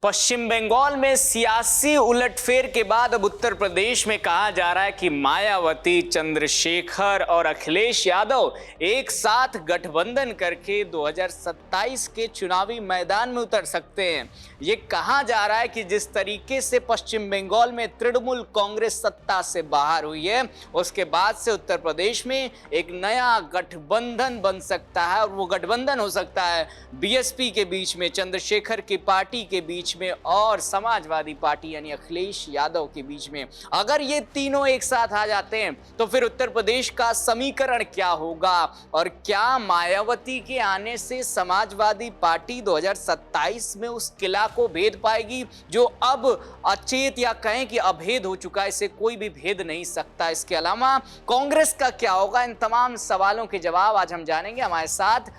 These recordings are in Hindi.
पश्चिम बंगाल में सियासी उलटफेर के बाद अब उत्तर प्रदेश में कहा जा रहा है कि मायावती, चंद्रशेखर और अखिलेश यादव एक साथ गठबंधन करके 2027 के चुनावी मैदान में उतर सकते हैं। ये कहा जा रहा है कि जिस तरीके से पश्चिम बंगाल में तृणमूल कांग्रेस सत्ता से बाहर हुई है, उसके बाद से उत्तर प्रदेश में एक नया गठबंधन बन सकता है और वो गठबंधन हो सकता है बीएसपी के बीच में, चंद्रशेखर की पार्टी के बीच में और समाजवादी पार्टी यानी अखिलेश यादव के बीच में। अगर ये तीनों एक साथ आ जाते हैं तो फिर उत्तर प्रदेश का समीकरण क्या होगा और क्या मायावती के आने से समाजवादी पार्टी 2027 में उस किला को भेद पाएगी जो अब अचेत या कहें कि अभेद हो चुका है, इसे कोई भी भेद नहीं सकता। इसके अलावा कांग्रेस का क्या होगा, इन तमाम सवालों के जवाब आज हम जानेंगे। हमारे साथ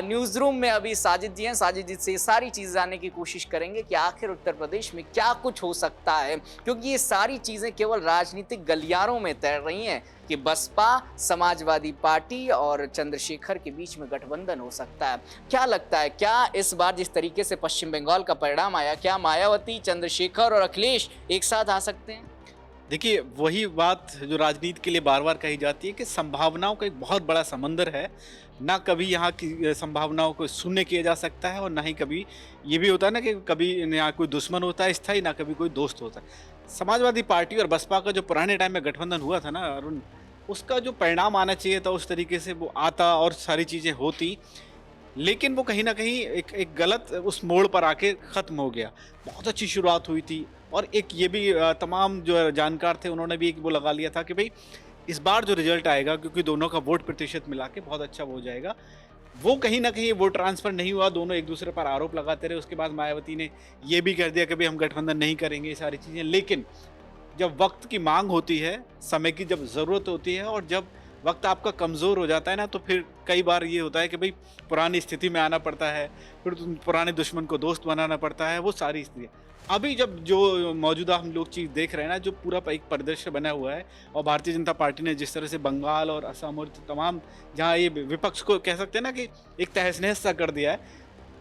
न्यूज रूम में अभी साजिद जी हैं। साजिद जी से सारी चीजें जानने की कोशिश करेंगे कि आखिर उत्तर प्रदेश में क्या कुछ हो सकता है, क्योंकि ये सारी चीजें केवल राजनीतिक गलियारों में तैर रही हैं कि बसपा, समाजवादी पार्टी और चंद्रशेखर के बीच में गठबंधन हो सकता है। क्या लगता है, क्या इस बार जिस तरीके से पश्चिम बंगाल का परिणाम आया, क्या मायावती, चंद्रशेखर और अखिलेश एक साथ आ सकते हैं? देखिए, वही बात जो राजनीति के लिए बार बार कही जाती है कि संभावनाओं का एक बहुत बड़ा समंदर है। ना कभी यहाँ की संभावनाओं को शून्य किया जा सकता है और ना ही कभी ये भी होता है ना कि कभी यहाँ कोई दुश्मन होता है स्थायी, ना कभी कोई दोस्त होता है। समाजवादी पार्टी और बसपा का जो पुराने टाइम में गठबंधन हुआ था ना अरुण, उसका जो परिणाम आना चाहिए था उस तरीके से वो आता और सारी चीज़ें होती, लेकिन वो कहीं ना कहीं एक गलत उस मोड़ पर आके ख़त्म हो गया। बहुत अच्छी शुरुआत हुई थी और एक ये भी तमाम जो जानकार थे उन्होंने भी एक वो लगा लिया था कि भाई इस बार जो रिजल्ट आएगा, क्योंकि दोनों का वोट प्रतिशत मिला के बहुत अच्छा हो जाएगा, वो कहीं ना कहीं वो ट्रांसफ़र नहीं हुआ। दोनों एक दूसरे पर आरोप लगाते रहे। उसके बाद मायावती ने ये भी कर दिया कि भाई हम गठबंधन नहीं करेंगे, ये सारी चीज़ें। लेकिन जब वक्त की मांग होती है, समय की जब ज़रूरत होती है और जब वक्त आपका कमज़ोर हो जाता है ना, तो फिर कई बार ये होता है कि भाई पुरानी स्थिति में आना पड़ता है, फिर पुराने दुश्मन को दोस्त बनाना पड़ता है, वो सारी स्थितियाँ। अभी जब जो मौजूदा हम लोग चीज़ देख रहे हैं ना, जो पूरा एक परिदृश्य बना हुआ है और भारतीय जनता पार्टी ने जिस तरह से बंगाल और असम और तमाम जहाँ ये विपक्ष को कह सकते हैं ना कि एक तहस नहस सा कर दिया है,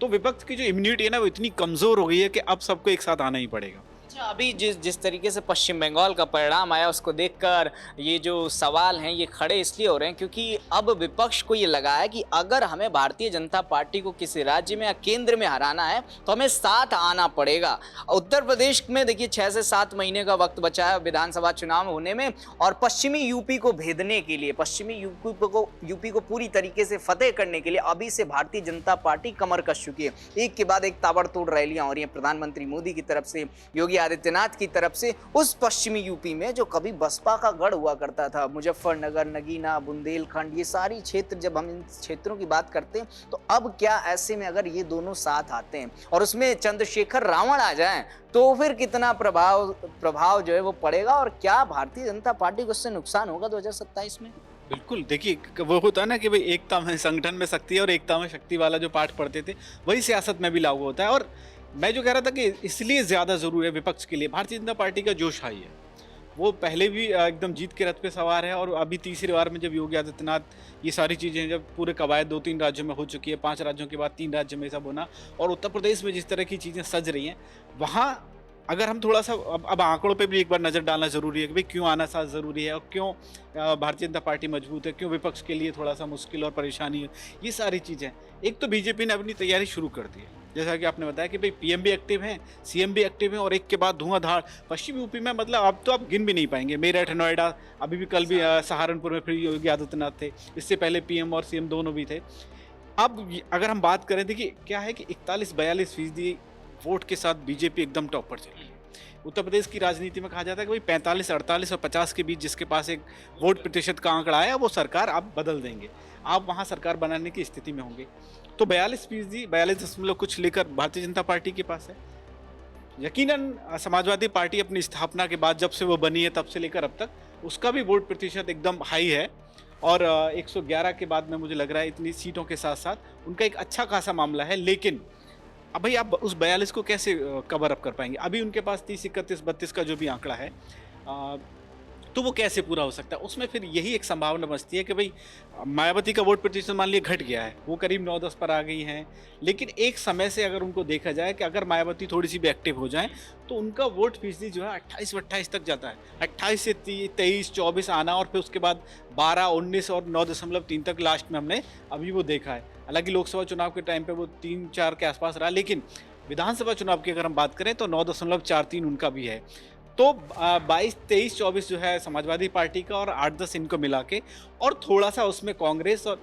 तो विपक्ष की जो इम्यूनिटी है ना वो इतनी कमज़ोर हो गई है कि अब सबको एक साथ आना ही पड़ेगा। अच्छा, अभी जिस तरीके से पश्चिम बंगाल का परिणाम आया उसको देखकर ये जो सवाल हैं ये खड़े इसलिए हो रहे हैं क्योंकि अब विपक्ष को ये लगा है कि अगर हमें भारतीय जनता पार्टी को किसी राज्य में या केंद्र में हराना है तो हमें साथ आना पड़ेगा। उत्तर प्रदेश में देखिए 6 से 7 महीने का वक्त बचा है विधानसभा चुनाव होने में और पश्चिमी यूपी को भेदने के लिए, पश्चिमी यूपी को पूरी तरीके से फतेह करने के लिए अभी से भारतीय जनता पार्टी कमर कस चुकी है। एक के बाद एक ताबड़तोड़ रैलियां हो रही हैं प्रधानमंत्री मोदी की तरफ से, योगी आदित्यनाथ की तरफ से उस पश्चिमी यूपी में जो कभी बसपा का गढ़ हुआ करता था। मुजफ्फरनगर, नगीना, बुंदेलखंड, ये सारी क्षेत्र, जब हम इन क्षेत्रों की बात करते हैं तो अब क्या ऐसे में अगर ये दोनों साथ आते हैं और उसमें चंद्रशेखर रावण आ जाएं तो फिर कितना प्रभाव जो है वो पड़ेगा और क्या भारतीय जनता पार्टी को उससे नुकसान होगा 2027 में? बिल्कुल, देखिए वो होता है ना कि भाई एकता में, संगठन में शक्ति है और एकता में शक्ति वाला जो पाठ पढ़ते थे वही सियासत में भी लागू होता है। और मैं जो कह रहा था कि इसलिए ज़्यादा ज़रूरी है विपक्ष के लिए, भारतीय जनता पार्टी का जोश हाई है। वो पहले भी एकदम जीत के रथ पे सवार है और अभी तीसरी बार में जब योगी आदित्यनाथ ये सारी चीज़ें, जब पूरे कवायद 2-3 राज्यों में हो चुकी है, 5 राज्यों के बाद 3 राज्यों में सब होना, और उत्तर प्रदेश में जिस तरह की चीज़ें सज रही हैं, वहाँ अगर हम थोड़ा सा अब आंकड़ों पे भी एक बार नज़र डालना ज़रूरी है कि भाई क्यों आना साथ ज़रूरी है और क्यों भारतीय जनता पार्टी मजबूत है, क्यों विपक्ष के लिए थोड़ा सा मुश्किल और परेशानी है, ये सारी चीज़ें। एक तो बीजेपी ने अपनी तैयारी शुरू कर दी है, जैसा कि आपने बताया कि भाई पीएम भी एक्टिव हैं, सीएम भी एक्टिव हैं और एक के बाद धुआंधार पश्चिम यूपी में, मतलब अब तो आप गिन भी नहीं पाएंगे। मेरठ, नोएडा, अभी भी कल भी सहारनपुर में फिर योगी आदित्यनाथ थे, इससे पहले पीएम और सीएम दोनों भी थे। अब अगर हम बात करें, देखिए क्या है कि 41-42% वोट के साथ बीजेपी एकदम टॉप पर चली है। उत्तर प्रदेश की राजनीति में कहा जाता है कि भाई 45, 48 और 50 के बीच जिसके पास एक वोट प्रतिशत का आंकड़ा आया वो सरकार आप बदल देंगे, आप वहाँ सरकार बनाने की स्थिति में होंगे। तो 42%, 42 कुछ लेकर भारतीय जनता पार्टी के पास है। यकीनन समाजवादी पार्टी अपनी स्थापना के बाद, जब से वो बनी है तब से लेकर अब तक, उसका भी वोट प्रतिशत एकदम हाई है और 111 के बाद में मुझे लग रहा है इतनी सीटों के साथ साथ उनका एक अच्छा खासा मामला है। लेकिन अब भाई आप उस 42 को कैसे कवर अप कर पाएंगे? अभी उनके पास 30, 31, 32 का जो भी आंकड़ा है, तो वो कैसे पूरा हो सकता है? उसमें फिर यही एक संभावना बचती है कि भाई मायावती का वोट प्रतिशत मान लिया घट गया है, वो करीब 9-10 पर आ गई हैं, लेकिन एक समय से अगर उनको देखा जाए कि अगर मायावती थोड़ी सी भी एक्टिव हो जाए तो उनका वोट फीसदी जो है 28 तक जाता है। 28 से 23-24 आना और फिर उसके बाद 12-19 और 9.3 तक लास्ट में हमने अभी वो देखा है। हालांकि लोकसभा चुनाव के टाइम पे वो 3-4 के आसपास रहा, लेकिन विधानसभा चुनाव की अगर हम बात करें तो 9.43 उनका भी है। तो 22, 23, 24 जो है समाजवादी पार्टी का और 8-10 इनको मिला के, और थोड़ा सा उसमें कांग्रेस और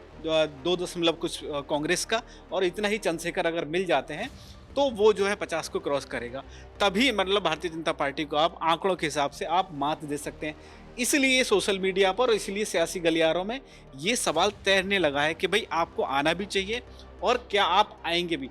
2 दशमलव कुछ कांग्रेस का, और इतना ही चंद्रशेखर अगर मिल जाते हैं तो वो जो है 50 को क्रॉस करेगा। तभी मतलब भारतीय जनता पार्टी को आप आंकड़ों के हिसाब से आप मात दे सकते हैं। इसलिए सोशल मीडिया पर और इसलिए सियासी गलियारों में ये सवाल तैरने लगा है कि भाई आपको आना भी चाहिए और क्या आप आएंगे भी।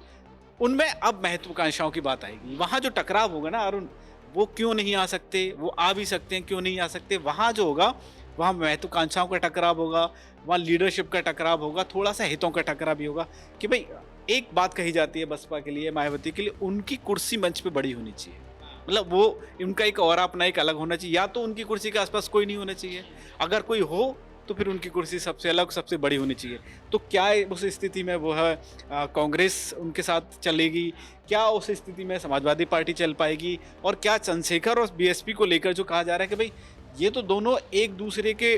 उनमें अब महत्वाकांक्षाओं की बात आएगी। वहाँ जो टकराव होगा ना अरुण, वो क्यों नहीं आ सकते, वो आ भी सकते हैं, क्यों नहीं आ सकते, वहाँ जो होगा वहाँ महत्वाकांक्षाओं का टकराव होगा, वहाँ लीडरशिप का टकराव होगा, थोड़ा सा हितों का टकराव भी होगा कि भाई एक बात कही जाती है बसपा के लिए, मायावती के लिए, उनकी कुर्सी मंच पे बड़ी होनी चाहिए। मतलब वो उनका एक और अपना एक अलग होना चाहिए, या तो उनकी कुर्सी के आसपास कोई नहीं होना चाहिए, अगर कोई हो तो फिर उनकी कुर्सी सबसे अलग सबसे बड़ी होनी चाहिए। तो क्या उस स्थिति में वो है कांग्रेस उनके साथ चलेगी, क्या उस स्थिति में समाजवादी पार्टी चल पाएगी, और क्या चंद्रशेखर और बीएसपी को लेकर जो कहा जा रहा है कि भाई ये तो दोनों एक दूसरे के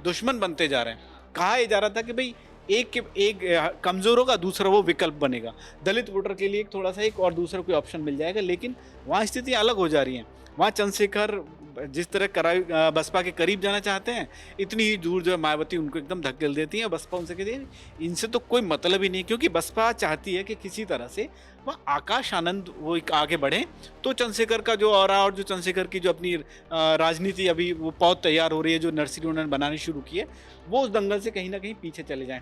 दुश्मन बनते जा रहे हैं। कहा यह जा रहा था कि भाई एक कमजोर होगा, दूसरा वो विकल्प बनेगा, दलित वोटर के लिए थोड़ा सा एक और दूसरा कोई ऑप्शन मिल जाएगा, लेकिन वहाँ स्थिति अलग हो जा रही है। वहाँ चंद्रशेखर जिस तरह बसपा के करीब जाना चाहते हैं, इतनी ही दूर जो है मायावती उनको एकदम धकेल देती है। बसपा उनसे कहती है इनसे तो कोई मतलब ही नहीं, क्योंकि बसपा चाहती है कि किसी तरह से वह आकाश आनंद वो एक आगे बढ़े, तो चंद्रशेखर का जो और जो चंद्रशेखर की जो अपनी राजनीति अभी वो पौध तैयार हो रही है, जो नर्सरी उन्होंने बनानी शुरू की है, वो उस दंगल से कहीं ना कहीं पीछे चले जाएं।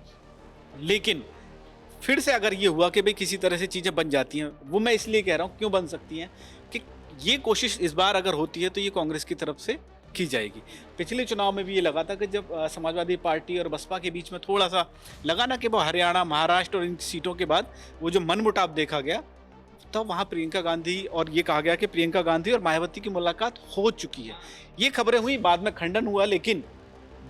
लेकिन फिर से अगर ये हुआ कि भाई किसी तरह से चीज़ें बन जाती हैं, वो मैं इसलिए कह रहा हूँ क्यों बन सकती हैं कि ये कोशिश इस बार अगर होती है तो ये कांग्रेस की तरफ से की जाएगी। पिछले चुनाव में भी ये लगा था कि जब समाजवादी पार्टी और बसपा के बीच में थोड़ा सा लगा ना कि वो हरियाणा, महाराष्ट्र और इन सीटों के बाद वो जो मनमुटाव देखा गया, तो वहाँ प्रियंका गांधी और ये कहा गया कि प्रियंका गांधी और मायावती की मुलाकात हो चुकी है। ये खबरें हुई, बाद में खंडन हुआ, लेकिन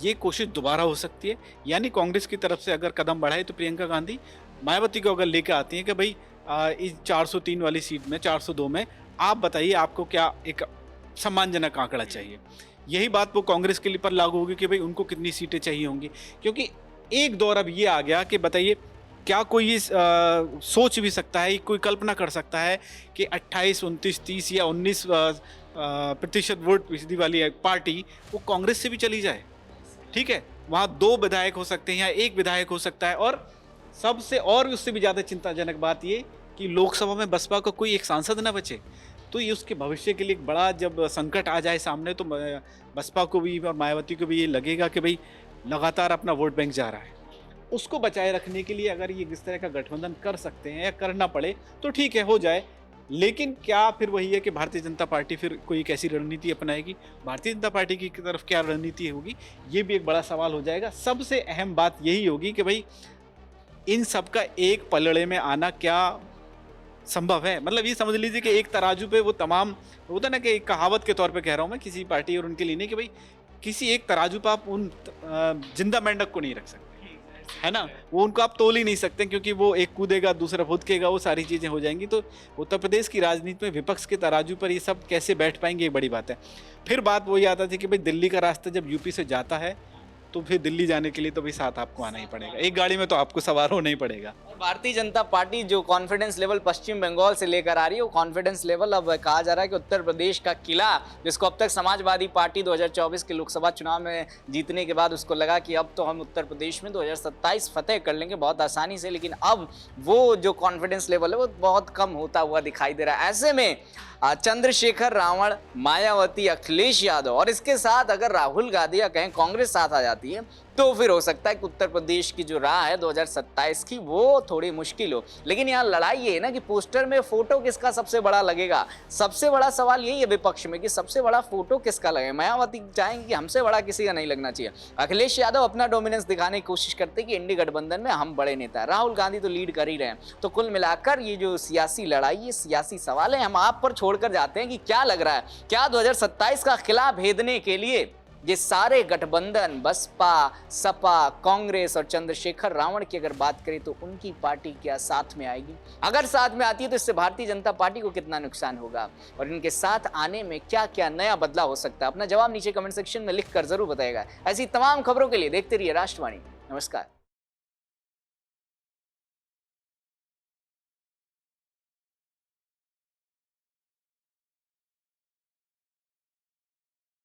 ये कोशिश दोबारा हो सकती है। यानी कांग्रेस की तरफ से अगर कदम बढ़ाए तो प्रियंका गांधी मायावती को अगर लेकर आती हैं कि भाई इस 403 वाली सीट में, 402 में आप बताइए आपको क्या एक सम्मानजनक आंकड़ा चाहिए। यही बात वो कांग्रेस के लिए पर लागू होगी कि भाई उनको कितनी सीटें चाहिए होंगी, क्योंकि एक दौर अब ये आ गया कि बताइए क्या कोई ये सोच भी सकता है, कोई कल्पना कर सकता है कि 28, 29, 30 या 19% वोट फीसदी वाली पार्टी वो कांग्रेस से भी चली जाए। ठीक है, वहाँ 2 विधायक हो सकते हैं या 1 विधायक हो सकता है, और सबसे और उससे भी ज़्यादा चिंताजनक बात ये कि लोकसभा में बसपा का कोई एक सांसद ना बचे, तो ये उसके भविष्य के लिए एक बड़ा जब संकट आ जाए सामने, तो बसपा को भी और मायावती को भी ये लगेगा कि भाई लगातार अपना वोट बैंक जा रहा है। उसको बचाए रखने के लिए अगर ये इस तरह का गठबंधन कर सकते हैं या करना पड़े तो ठीक है, हो जाए। लेकिन क्या फिर वही है कि भारतीय जनता पार्टी फिर कोई एक ऐसी रणनीति अपनाएगी, भारतीय जनता पार्टी की तरफ क्या रणनीति होगी, ये भी एक बड़ा सवाल हो जाएगा। सबसे अहम बात यही होगी कि भाई इन सब का एक पलड़े में आना क्या संभव है। मतलब ये समझ लीजिए कि एक तराजू पे वो तमाम होता है ना, कि एक कहावत के तौर पे कह रहा हूँ मैं किसी पार्टी और उनके लिए नहीं, कि भाई किसी एक तराजू पे आप उन जिंदा मेंढक को नहीं रख सकते, है ना, वो उनको आप तोल ही नहीं सकते, क्योंकि वो एक कूदेगा दूसरा फुदकेगा, वो सारी चीज़ें हो जाएंगी। तो उत्तर प्रदेश की राजनीति में विपक्ष के तराजू पर ये सब कैसे बैठ पाएंगे, ये बड़ी बात है। फिर बात वही आता थी कि भाई दिल्ली का रास्ता जब यूपी से जाता है तो फिर दिल्ली जाने के लिए तो भी साथ आपको आना ही पड़ेगा, एक गाड़ी में तो आपको सवार होना ही पड़ेगा। और भारतीय जनता पार्टी जो कॉन्फिडेंस लेवल पश्चिम बंगाल से लेकर आ रही है, वो कॉन्फिडेंस लेवल अब कहा जा रहा है कि उत्तर प्रदेश का किला, जिसको अब तक समाजवादी पार्टी 2024 के लोकसभा चुनाव में जीतने के बाद उसको लगा कि अब तो हम उत्तर प्रदेश में 2027 फतेह कर लेंगे बहुत आसानी से, लेकिन अब वो जो कॉन्फिडेंस लेवल है वो बहुत कम होता हुआ दिखाई दे रहा है। ऐसे में चंद्रशेखर रावण, मायावती, अखिलेश यादव और इसके साथ अगर राहुल गांधी या कहें कांग्रेस साथ आ जाती है, तो फिर हो सकता है कि उत्तर प्रदेश की जो राह है 2027 की वो थोड़ी मुश्किल हो। लेकिन यहाँ लड़ाई ये है ना कि पोस्टर में फोटो किसका सबसे बड़ा लगेगा। सबसे बड़ा सवाल यही है विपक्ष में कि सबसे बड़ा फोटो किसका लगे। मायावती चाहेंगे कि हमसे बड़ा किसी का नहीं लगना चाहिए। अखिलेश यादव अपना डोमिनेंस दिखाने की कोशिश करते हैं कि इंडी गठबंधन में हम बड़े नेता हैं। राहुल गांधी तो लीड कर ही रहे हैं। तो कुल मिलाकर ये जो सियासी लड़ाई, ये सियासी सवाल है, हम आप पर छोड़कर जाते हैं कि क्या लग रहा है, क्या 2027 का किला भेदने के लिए ये सारे गठबंधन बसपा, सपा, कांग्रेस और चंद्रशेखर रावण की अगर बात करें तो उनकी पार्टी क्या साथ में आएगी? अगर साथ में आती है तो इससे भारतीय जनता पार्टी को कितना नुकसान होगा और इनके साथ आने में क्या क्या नया बदलाव हो सकता है? अपना जवाब नीचे कमेंट सेक्शन में लिखकर जरूर बताएगा। ऐसी तमाम खबरों के लिए देखते रहिए राष्ट्रवाणी। नमस्कार।